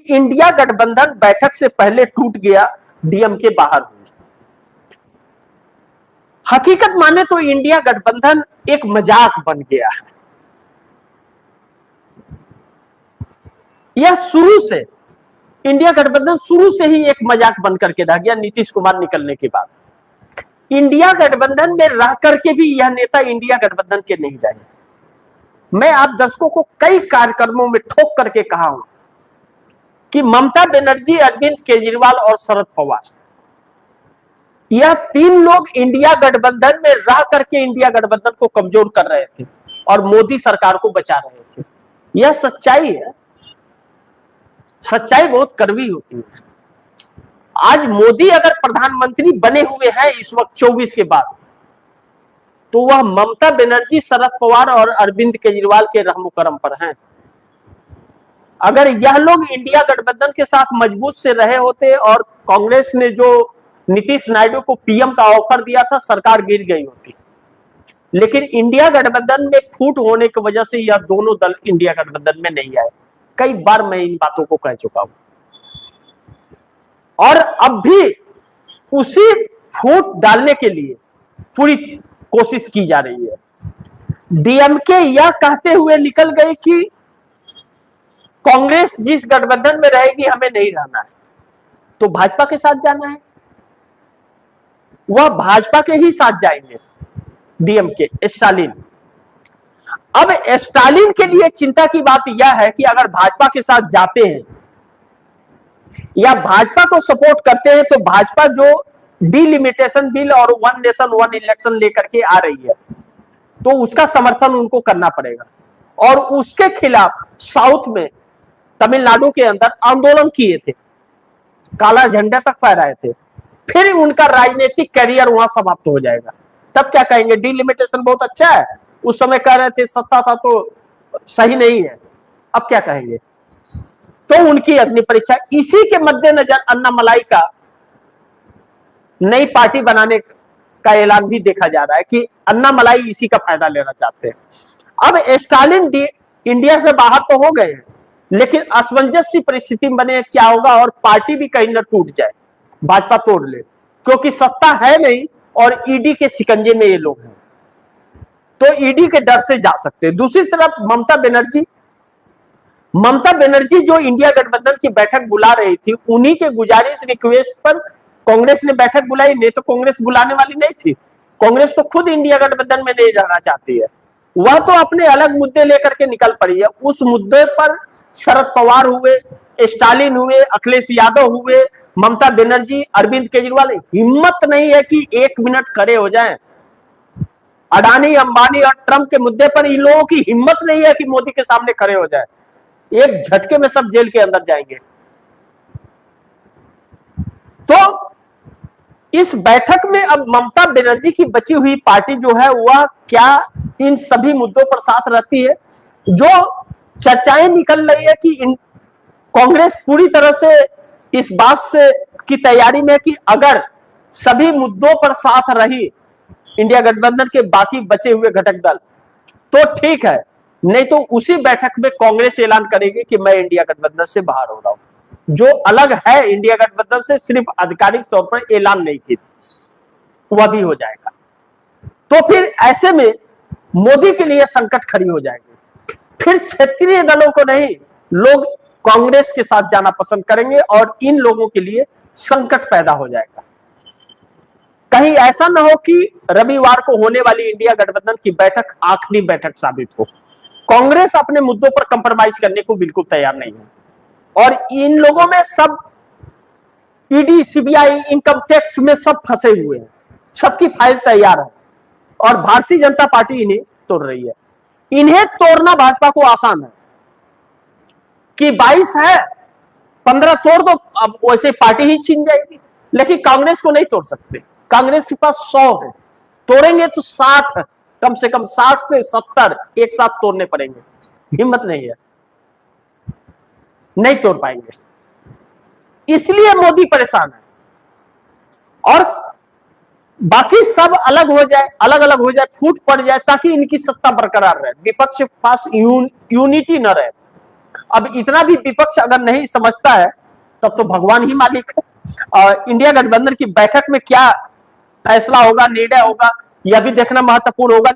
India गठबंधन बैठक से पहले टूट गया, डीएमके बाहर हुई। हकीकत माने तो इंडिया गठबंधन एक मजाक बन गया है। यह शुरू से, इंडिया गठबंधन शुरू से ही एक मजाक बन करके रह गया। नीतीश कुमार निकलने के बाद इंडिया गठबंधन में रह करके भी यह नेता इंडिया गठबंधन के नहीं रहे। मैं आप दर्शकों को कई कार्यक्रमों में ठोक करके कहा हूं कि ममता बनर्जी, अरविंद केजरीवाल और शरद पवार, यह तीन लोग इंडिया गठबंधन में रह करके इंडिया गठबंधन को कमजोर कर रहे थे और मोदी सरकार को बचा रहे थे। यह सच्चाई है। सच्चाई बहुत कड़वी होती है। आज मोदी अगर प्रधानमंत्री बने हुए हैं इस वक्त 24 के बाद, तो वह ममता बनर्जी, शरद पवार और अरविंद केजरीवाल के रहमो करम पर हैं। अगर यह लोग इंडिया गठबंधन के साथ मजबूत से रहे होते और कांग्रेस ने जो नीतीश नायडू को पीएम का ऑफर दिया था, सरकार गिर गई होती। लेकिन इंडिया गठबंधन में फूट होने की वजह से यह दोनों दल इंडिया गठबंधन में नहीं आए। कई बार मैं इन बातों को कह चुका हूं और अब भी उसी फूट डालने के लिए पूरी कोशिश की जा रही है। डीएमके यह कहते हुए निकल गए कि कांग्रेस जिस गठबंधन में रहेगी हमें नहीं रहना है, तो भाजपा के साथ जाना है। वह भाजपा के ही साथ जाएंगे डीएमके, स्टालिन। अब स्टालिन के लिए चिंता की बात यह है कि अगर भाजपा के साथ जाते हैं या भाजपा को सपोर्ट करते हैं, तो भाजपा जो डिलिमिटेशन बिल और वन नेशन वन इलेक्शन लेकर के आ रही है, तो उसका समर्थन उनको करना पड़ेगा। और उसके खिलाफ साउथ में, तमिलनाडु के अंदर आंदोलन किए थे, काला झंडा तक फहराए थे। फिर उनका राजनीतिक करियर वहां समाप्त हो जाएगा। तब क्या कहेंगे? डिलिमिटेशन बहुत अच्छा है, उस समय कह रहे थे सत्ता था तो सही नहीं है, अब क्या कहेंगे? तो उनकी अग्नि परीक्षा। इसी के मद्देनजर अन्नामलाई का नई पार्टी बनाने का ऐलान भी देखा जा रहा है कि अन्नामलाई इसी का फायदा लेना चाहते हैं। अब स्टालिन इंडिया से बाहर तो हो गए हैं, लेकिन असमंजस सी परिस्थिति बने, क्या होगा और पार्टी भी कहीं न टूट जाए, भाजपा तोड़ ले, क्योंकि सत्ता है नहीं और ईडी के शिकंजे में ये लोग हैं, तो ईडी के डर से जा सकते हैं। दूसरी तरफ ममता बनर्जी जो इंडिया गठबंधन की बैठक बुला रही थी, उन्हीं के गुजारिश रिक्वेस्ट पर कांग्रेस ने बैठक बुलाई, नहीं तो कांग्रेस बुलाने वाली नहीं थी। कांग्रेस तो खुद इंडिया गठबंधन में नहीं रहना चाहती है, वह तो अपने अलग मुद्दे लेकर के निकल पड़ी है। उस मुद्दे पर शरद पवार हुए, स्टालिन हुए, अखिलेश यादव हुए, ममता बनर्जी, अरविंद केजरीवाल, हिम्मत नहीं है कि 1 मिनट खड़े हो जाएं। अडानी, अंबानी और ट्रंप के मुद्दे पर इन लोगों की हिम्मत नहीं है कि मोदी के सामने खड़े हो जाए। एक झटके में सब जेल के अंदर जाएंगे। तो इस बैठक में अब ममता बनर्जी की बची हुई पार्टी जो है, वह क्या इन सभी मुद्दों पर साथ रहती है? जो चर्चाएं निकल रही है कि कांग्रेस पूरी तरह से इस बात से की तैयारी में कि अगर सभी मुद्दों पर साथ रही इंडिया गठबंधन के बाकी बचे हुए घटक दल, तो ठीक है, नहीं तो उसी बैठक में कांग्रेस ऐलान करेगी कि मैं इंडिया गठबंधन से बाहर हो रहा हूं। जो अलग है इंडिया गठबंधन से, सिर्फ आधिकारिक तौर पर ऐलान नहीं की थी, वह भी हो जाएगा। तो फिर ऐसे में मोदी के लिए संकट खड़ी हो जाएगी। फिर क्षेत्रीय दलों को नहीं, लोग कांग्रेस के साथ जाना पसंद करेंगे और इन लोगों के लिए संकट पैदा हो जाएगा। कहीं ऐसा ना हो कि रविवार को होने वाली इंडिया गठबंधन की बैठक आखिरी बैठक साबित हो। कांग्रेस अपने मुद्दों पर कंप्रोमाइज करने को बिल्कुल तैयार नहीं है और इन लोगों में सब ईडी, सीबीआई, इनकम टैक्स में सब फंसे हुए हैं, सबकी फाइल तैयार है और भारतीय जनता पार्टी इन्हें तोड़ रही है। इन्हें तोड़ना भाजपा को आसान है कि 22 है, 15 तोड़ दो, अब वैसे पार्टी ही छीन जाएगी। लेकिन कांग्रेस को नहीं तोड़ सकते, कांग्रेस के पास 100 है, तोड़ेंगे तो 60 है, कम से कम 60 से 70 एक साथ तोड़ने पड़ेंगे। हिम्मत नहीं है, नहीं तोड़ पाएंगे, इसलिए मोदी परेशान है। और बाकी सब अलग हो जाए, अलग अलग हो जाए, फूट पड़ जाए, ताकि इनकी सत्ता बरकरार रहे, विपक्ष के पास यूनिटी न रहे। अब इतना भी विपक्ष अगर नहीं समझता है तब तो भगवान ही मालिक है। इंडिया गठबंधन की बैठक में क्या फैसला होगा, निर्णय होगा, यह भी देखना महत्वपूर्ण होगा।